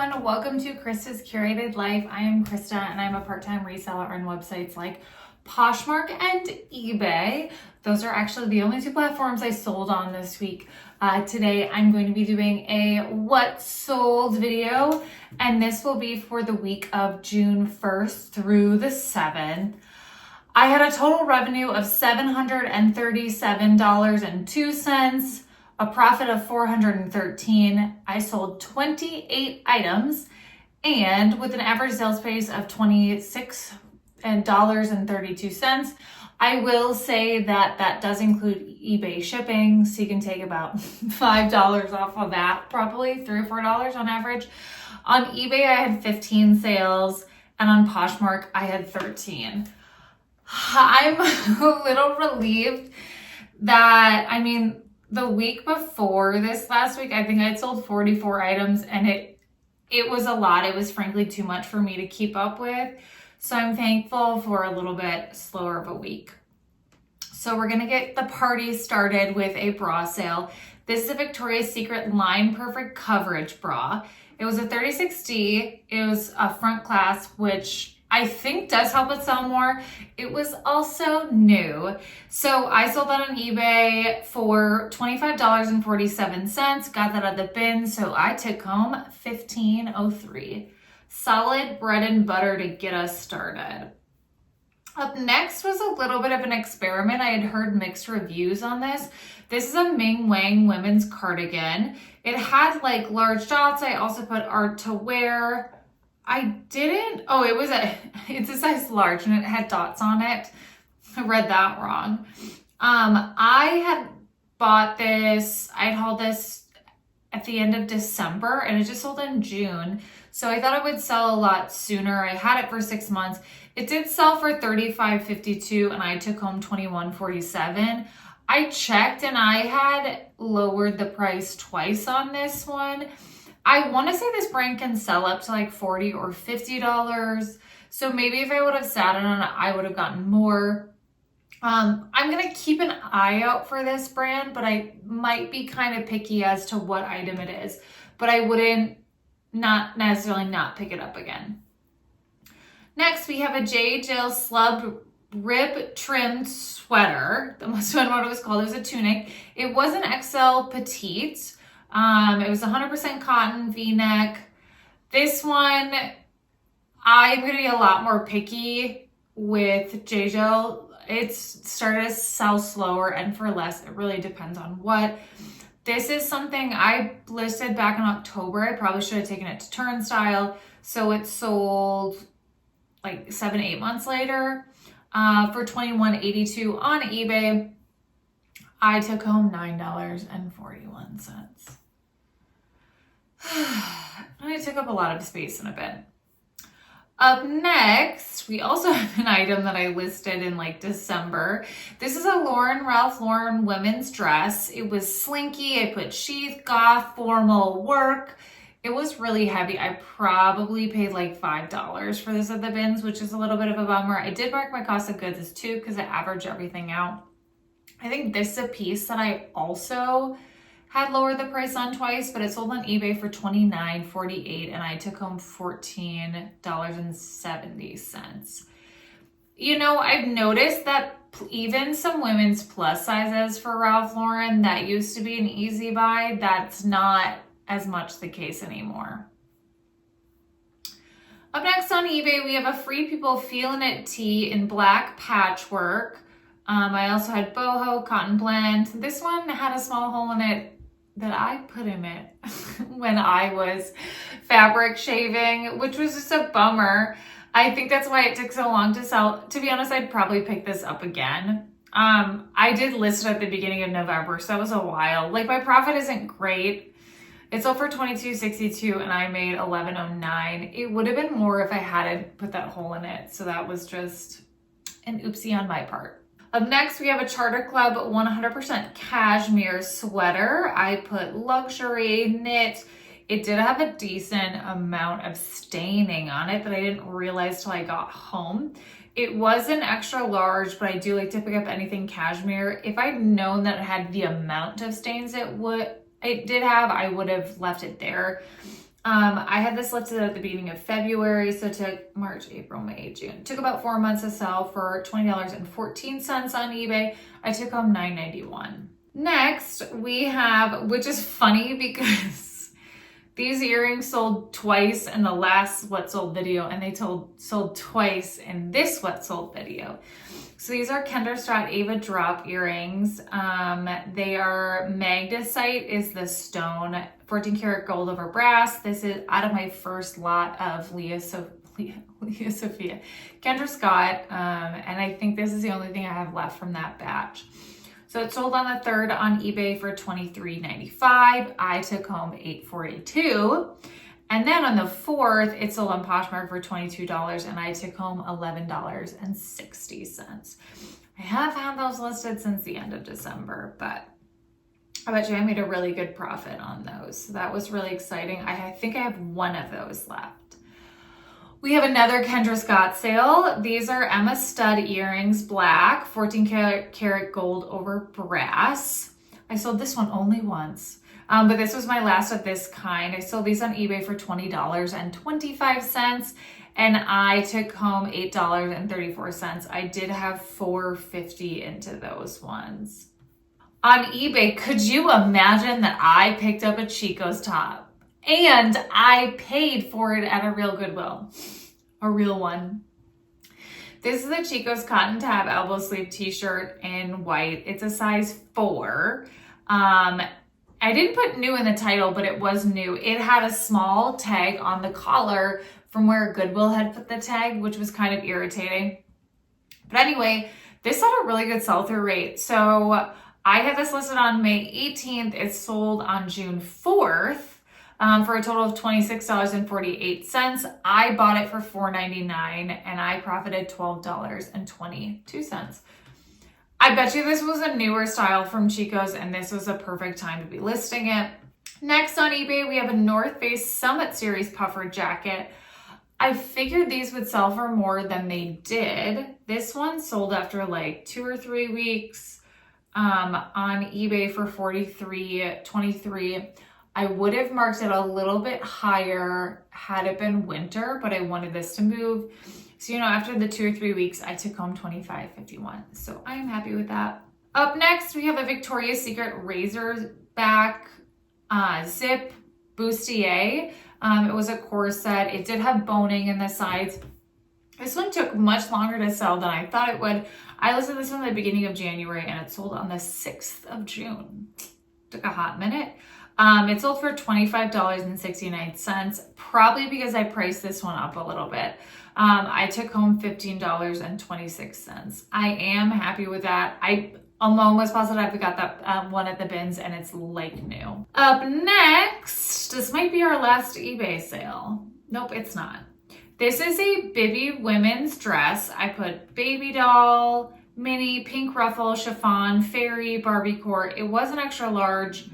everyone, welcome to Krista's Curated Life. I am Krista and I'm a part-time reseller on websites like Poshmark and eBay. Those are actually the only two platforms I sold on this week. Today I'm going to be doing a what sold video, and this will be for the week of June 1st through the 7th. I had a total revenue of $737.02, a profit of $413. I sold 28 items, and with an average sales price of $26.32. I will say that that does include eBay shipping, so you can take about $5 off of that, probably $3 or $4 on average. On eBay, I had 15 sales, and on Poshmark, I had 13. I'm a little relieved that, the week before this last week, I think I'd sold 44 items, and it was a lot. It was frankly too much for me to keep up with. So I'm thankful for a little bit slower of a week. So we're gonna get the party started with a bra sale. This is a Victoria's Secret Line Perfect Coverage bra. It was a 36D. It was a front clasp, which I think does help it sell more. It was also new. So I sold that on eBay for $25.47. Got that at the bin, so I took home $15.03. Solid bread and butter to get us started. Up next was a little bit of an experiment. I had heard mixed reviews on this. This is a Ming Wang women's cardigan. It had like large dots. I also put art to wear. It's a size large and it had dots on it. I read that wrong. I had bought this, I'd hauled this at the end of December and it just sold in June. So I thought it would sell a lot sooner. I had it for 6 months. It did sell for $35.52 and I took home $21.47. I checked and I had lowered the price twice on this one. I want to say this brand can sell up to like $40 or $50. So maybe if I would have sat on it, I would have gotten more. I'm going to keep an eye out for this brand, but I might be kind of picky as to what item it is. But I wouldn't not necessarily not pick it up again. Next, we have a J. Jill slub rib trimmed sweater. That must have been what it was called. It was a tunic. It was an XL petite. It was 100% cotton V-neck. This one, I'm going to be a lot more picky with J. Jill. It's started to sell slower and for less. It really depends on what. This is something I listed back in October. I probably should have taken it to Turnstile. So it sold like 7-8 months later for $21.82 on eBay. I took home $9.41. And it took up a lot of space in a bin. Up next, we also have an item that I listed in like December. This is a Ralph Lauren women's dress. It was slinky. I put sheath, goth, formal, work. It was really heavy. I probably paid like $5 for this at the bins, which is a little bit of a bummer. I did mark my cost of goods too because I averaged everything out. I think this is a piece that I also had lowered the price on twice, but it sold on eBay for $29.48 and I took home $14.70. I've noticed that even some women's plus sizes for Ralph Lauren that used to be an easy buy, that's not as much the case anymore. Up next on eBay, we have a Free People Feelin' It tee in black patchwork. I also had boho, cotton blend. This one had a small hole in it that I put in it when I was fabric shaving, which was just a bummer. I think that's why it took so long to sell. To be honest, I'd probably pick this up again. I did list it at the beginning of November, so that was a while. Like, my profit isn't great. It sold for $22.62 and I made $11.09. It would have been more if I hadn't put that hole in it. So that was just an oopsie on my part. Up next, we have a Charter Club 100% cashmere sweater. I put luxury, knit. It did have a decent amount of staining on it that I didn't realize till I got home. It was an extra large, but I do like to pick up anything cashmere. If I'd known that it had the amount of stains it did have, I would have left it there. I had this listed at the beginning of February, so it took March, April, May, June. It took about 4 months to sell for $20.14 on eBay. I took home $9.91. Next, we have, which is funny because these earrings sold twice in the last What Sold video, and they sold twice in this What Sold video. So these are Kenderstraat Ava Drop earrings. They are magnesite is the stone, 14 karat gold over brass. This is out of my first lot of Leah Sophia Kendra Scott, and I think this is the only thing I have left from that batch. So it sold on the 3rd on eBay for $23.95. I took home $8.42. And then on the 4th, it sold on Poshmark for $22 and I took home $11.60. I have had those listed since the end of December, but I bet you I made a really good profit on those. So that was really exciting. I think I have one of those left. We have another Kendra Scott sale. These are Emma stud earrings, black, 14 karat gold over brass. I sold this one only once. But this was my last of this kind. I sold these on eBay for $20.25 and I took home $8.34. I did have $4.50 into those ones. On eBay, could you imagine that I picked up a Chico's top and I paid for it at a real Goodwill? A real one. This is a Chico's cotton tab elbow sleeve t-shirt in white. It's a size 4. I didn't put new in the title, but it was new. It had a small tag on the collar from where Goodwill had put the tag, which was kind of irritating. But anyway, this had a really good sell-through rate. So I had this listed on May 18th. It sold on June 4th for a total of $26.48. I bought it for $4.99 and I profited $12.22. I bet you this was a newer style from Chico's and this was a perfect time to be listing it. Next on eBay, we have a North Face Summit Series puffer jacket. I figured these would sell for more than they did. This one sold after like 2 or 3 weeks on eBay for $43.23. I would have marked it a little bit higher had it been winter, but I wanted this to move. So, after the 2 or 3 weeks, I took home $25.51. So I am happy with that. Up next, we have a Victoria's Secret razor back zip bustier. It was a corset. It did have boning in the sides. This one took much longer to sell than I thought it would. I listed this one at the beginning of January and it sold on the 6th of June. Took a hot minute. It sold for $25.69, probably because I priced this one up a little bit. I took home $15.26. I am happy with that. I'm almost positive I got that one at the bins and it's like new. Up next, this might be our last eBay sale. Nope, it's not. This is a Bibby women's dress. I put baby doll, mini, pink ruffle, chiffon, fairy, Barbie core. It was an extra large.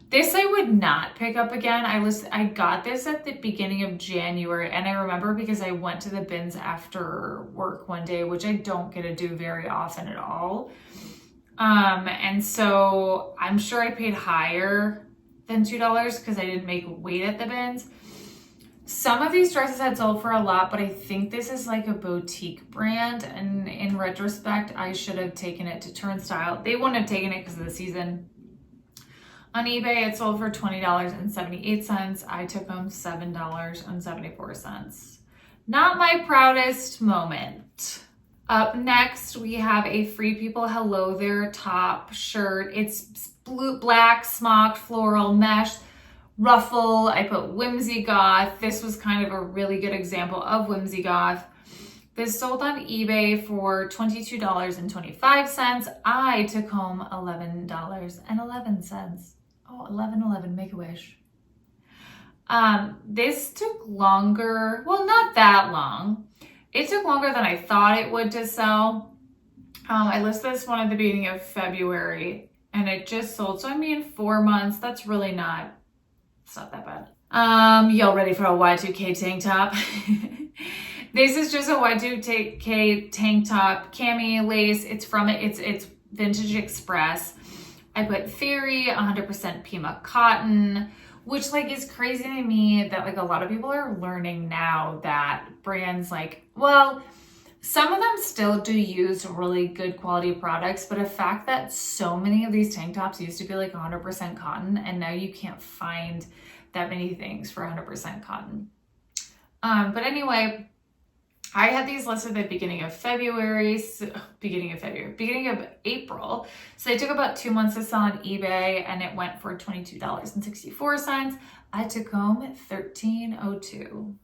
This I would not pick up again. I got this at the beginning of January and I remember because I went to the bins after work one day, which I don't get to do very often at all. And so I'm sure I paid higher than $2 because I didn't make weight at the bins. Some of these dresses had sold for a lot, but I think this is like a boutique brand. And in retrospect, I should have taken it to Turnstile. They wouldn't have taken it because of the season. On eBay, it sold for $20.78. I took home $7.74. Not my proudest moment. Up next, we have a Free People Hello There top shirt. It's blue, black, smocked, floral, mesh, ruffle. I put whimsy goth. This was kind of a really good example of whimsy goth. This sold on eBay for $22.25. I took home $11.11. Oh, 11.11, make a wish. This took longer, well, not that long. It took longer than I thought it would to sell. I listed this one at the beginning of February and it just sold. So 4 months, that's really it's not that bad. Y'all ready for a Y2K tank top? This is just a Y2K tank top, cami lace. It's Vintage Express. I put fairy, 100% Pima cotton. which like is crazy to me that like a lot of people are learning now that brands like, well, some of them still do use really good quality products, but the fact that so many of these tank tops used to be like 100% cotton, and now you can't find that many things for 100% cotton. But anyway, I had these listed at the beginning of April. So they took about 2 months to sell on eBay, and it went for $22.64. I took home $13.02.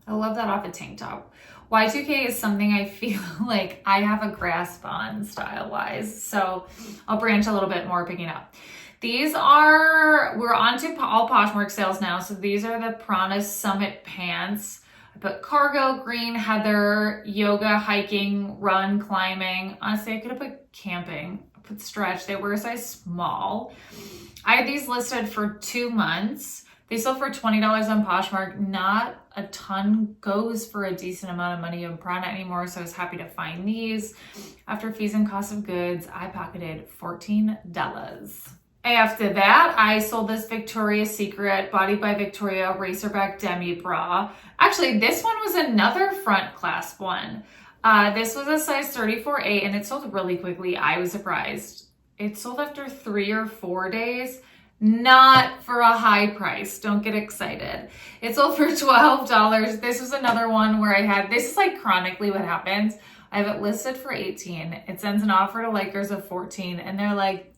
I love that off a tank top. Y2K is something I feel like I have a grasp on style-wise, so I'll branch a little bit more picking up. We're on to all Poshmark sales now, so these are the Prana Summit pants. I put cargo, green, heather, yoga, hiking, run, climbing. Honestly, I could have put camping. I put stretch. They were a size small. I had these listed for 2 months. They sold for $20 on Poshmark. Not a ton goes for a decent amount of money on Prana anymore, so I was happy to find these. After fees and cost of goods, I pocketed $14. After that, I sold this Victoria's Secret Body by Victoria Racerback Demi Bra. Actually, this one was another front clasp one. This was a size 34A, and it sold really quickly. I was surprised. It sold after 3 or 4 days. Not for a high price. Don't get excited. It sold for $12. This was another one where this is like chronically what happens. I have it listed for $18. It sends an offer to likers of $14, and they're like,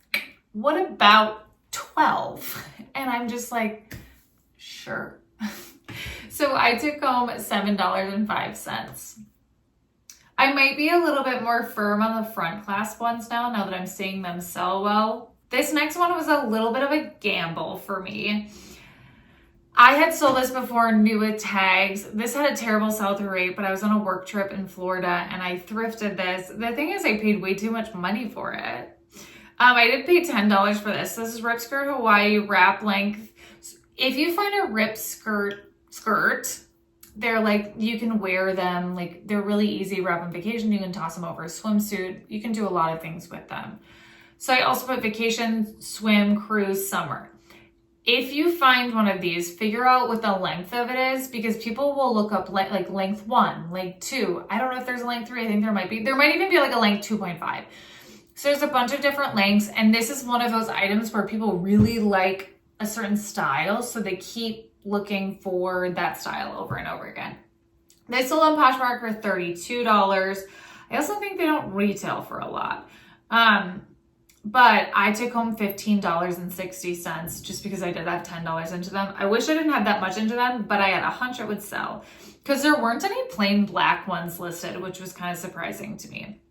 what about $12? And I'm just like, sure. So I took home $7.05. I might be a little bit more firm on the front clasp ones now that I'm seeing them sell well. This next one was a little bit of a gamble for me. I had sold this before, new with tags. This had a terrible sell-through rate, but I was on a work trip in Florida and I thrifted this. The thing is, I paid way too much money for it. I did pay $10 for this. This is Rip Skirt Hawaii wrap length. If you find a Rip skirt, they're like, you can wear them. Like, they're really easy wrap on vacation. You can toss them over a swimsuit. You can do a lot of things with them. So I also put vacation, swim, cruise, summer. If you find one of these, figure out what the length of it is, because people will look up like length 1, length 2. I don't know if there's a length 3. I think there might be. There might even be like a length 2.5. So there's a bunch of different lengths, and this is one of those items where people really like a certain style, so they keep looking for that style over and over again. They sold on Poshmark for $32. I also think they don't retail for a lot. But I took home $15.60 just because I did have $10 into them. I wish I didn't have that much into them, but I had a hunch it would sell because there weren't any plain black ones listed, which was kind of surprising to me.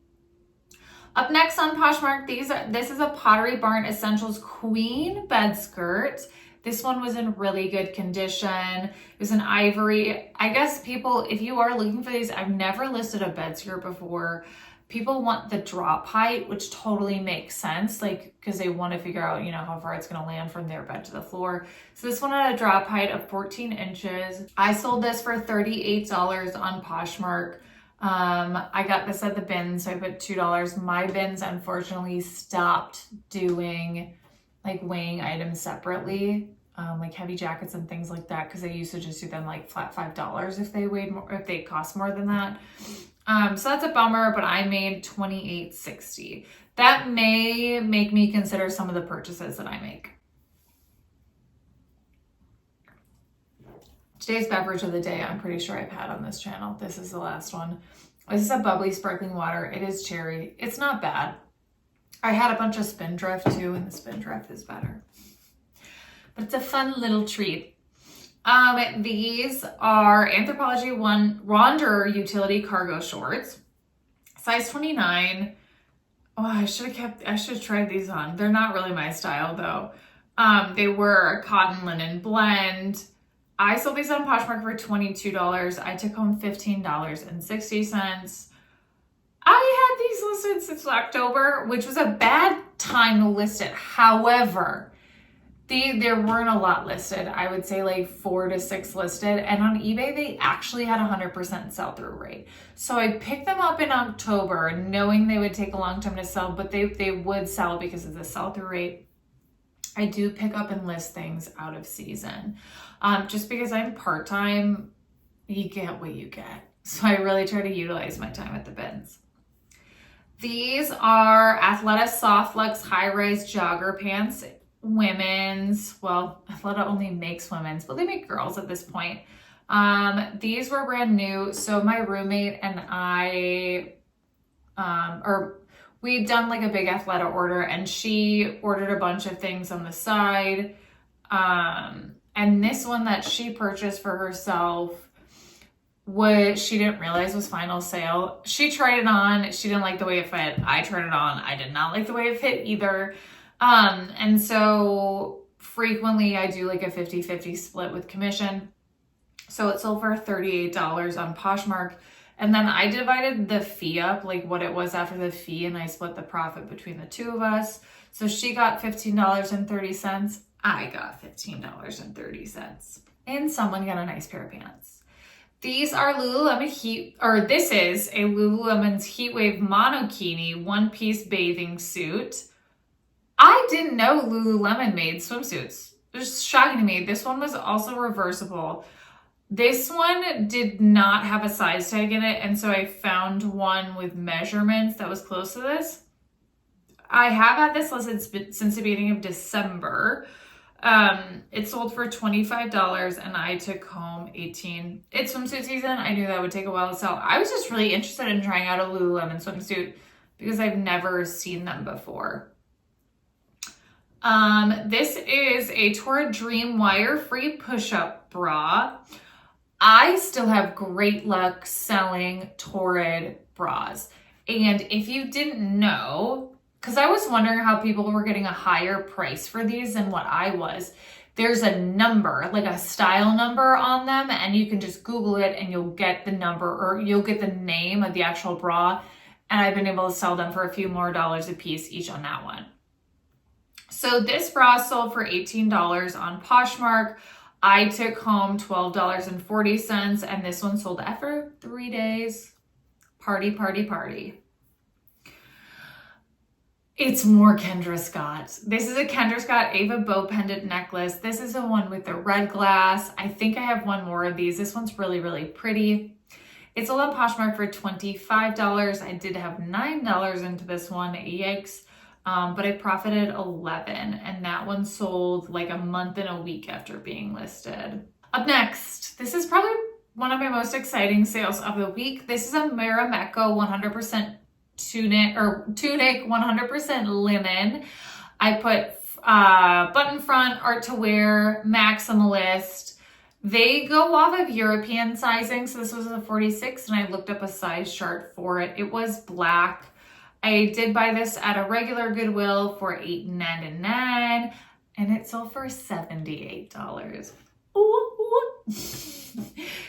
Up next on Poshmark, this is a Pottery Barn Essentials Queen bed skirt. This one was in really good condition. It was an ivory. I guess people, if you are looking for these, I've never listed a bed skirt before. People want the drop height, which totally makes sense, like, because they want to figure out, how far it's going to land from their bed to the floor. So this one had a drop height of 14 inches. I sold this for $38 on Poshmark. I got this at the bins, so I put $2. My bins, unfortunately, stopped doing, like, weighing items separately, like heavy jackets and things like that, because I used to just do them, like, flat $5 if they weighed more, if they cost more than that. So that's a bummer, but I made $28.60. That may make me consider some of the purchases that I make. Today's beverage of the day, I'm pretty sure I've had on this channel. This is the last one. This is a bubbly sparkling water. It is cherry. It's not bad. I had a bunch of Spindrift too, and the Spindrift is better. But it's a fun little treat. These are Anthropologie Wanderer Utility Cargo Shorts, size 29. Oh, I should have tried these on. They're not really my style though. They were a cotton linen blend. I sold these on Poshmark for $22. I took home $15.60. I had these listed since October, which was a bad time to list it. However, there weren't a lot listed. I would say like 4 to 6 listed. And on eBay, they actually had 100% sell-through rate. So I picked them up in October knowing they would take a long time to sell, but they would sell because of the sell-through rate. I do pick up and list things out of season. Just because I'm part-time, you get what you get. So I really try to utilize my time at the bins. These are Athleta Soft Luxe High-Rise Jogger Pants. Women's, well, Athleta only makes women's, but they make girls at this point. These were brand new. So my roommate and I, we'd done like a big Athleta order, and she ordered a bunch of things on the side. And this one that she purchased for herself, she didn't realize was final sale. She tried it on. She didn't like the way it fit. I tried it on. I did not like the way it fit either. And so frequently I do like a 50-50 split with commission. So it sold for $38 on Poshmark. And then I divided the fee up, like what it was after the fee, and I split the profit between the two of us. So she got $15.30. I got $15.30. And someone got a nice pair of pants. These are Lululemon this is a Lululemon's Heatwave Monokini one-piece bathing suit. I didn't know Lululemon made swimsuits. It was shocking to me. This one was also reversible. This one did not have a size tag in it, and so I found one with measurements that was close to this. I have had this listed since the beginning of December. It sold for $25 and I took home $18. It's swimsuit season. I knew that would take a while to sell. I was just really interested in trying out a Lululemon swimsuit because I've never seen them before. This is a Torrid Dream wire-free push-up bra. I still have great luck selling Torrid bras. And if you didn't know, because I was wondering how people were getting a higher price for these than what I was. There's a number, like a style number on them, and you can just Google it and you'll get the number, or you'll get the name of the actual bra. And I've been able to sell them for a few more dollars a piece each on that one. So this bra sold for $18 on Poshmark. I took home $12.40, and this one sold after 3 days. Party, party, party. It's more Kendra Scott. This is a Kendra Scott Ava Bow pendant necklace. This is the one with the red glass. I think I have one more of these. This one's really, really pretty. It's sold on Poshmark for $25. I did have $9 into this one. Yikes. But I profited $11, and that one sold like a month and a week after being listed. Up next, this is probably one of my most exciting sales of the week. This is a Marimekko 100% tunic 100% linen. I put button front, art to wear, maximalist. They go off of European sizing, so this was a 46, and I looked up a size chart for it. It was black. I did buy this at a regular Goodwill for $8.99, and it sold for $78.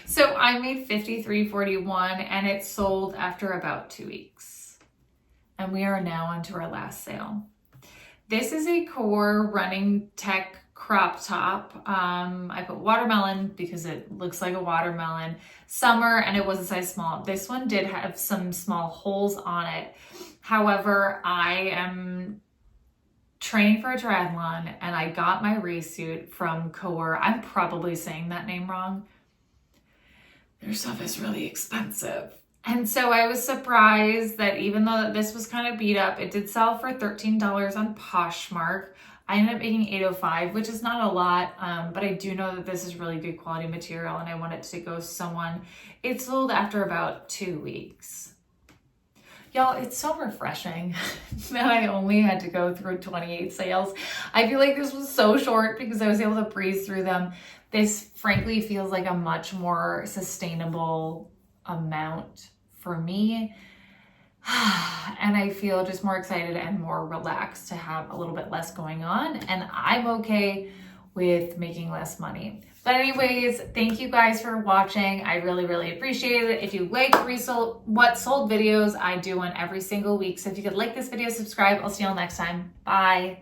So I made $53.41, and it sold after about 2 weeks. And we are now on to our last sale. This is a Core Running Tech crop top. I put watermelon because it looks like a watermelon. Summer, and it was a size small. This one did have some small holes on it. However, I am training for a triathlon, and I got my race suit from Core. I'm probably saying that name wrong. Their stuff is really expensive. And so I was surprised that even though this was kind of beat up, it did sell for $13 on Poshmark. I ended up making $8.05, which is not a lot, but I do know that this is really good quality material, and I want it to go to someone. It sold after about 2 weeks. Y'all, it's so refreshing that I only had to go through 28 sales. I feel like this was so short because I was able to breeze through them. This frankly feels like a much more sustainable amount for me. And I feel just more excited and more relaxed to have a little bit less going on. And I'm okay with making less money. But anyways, thank you guys for watching. I really, really appreciate it. If you like what sold videos, I do one every single week. So if you could like this video, subscribe. I'll see you all next time. Bye.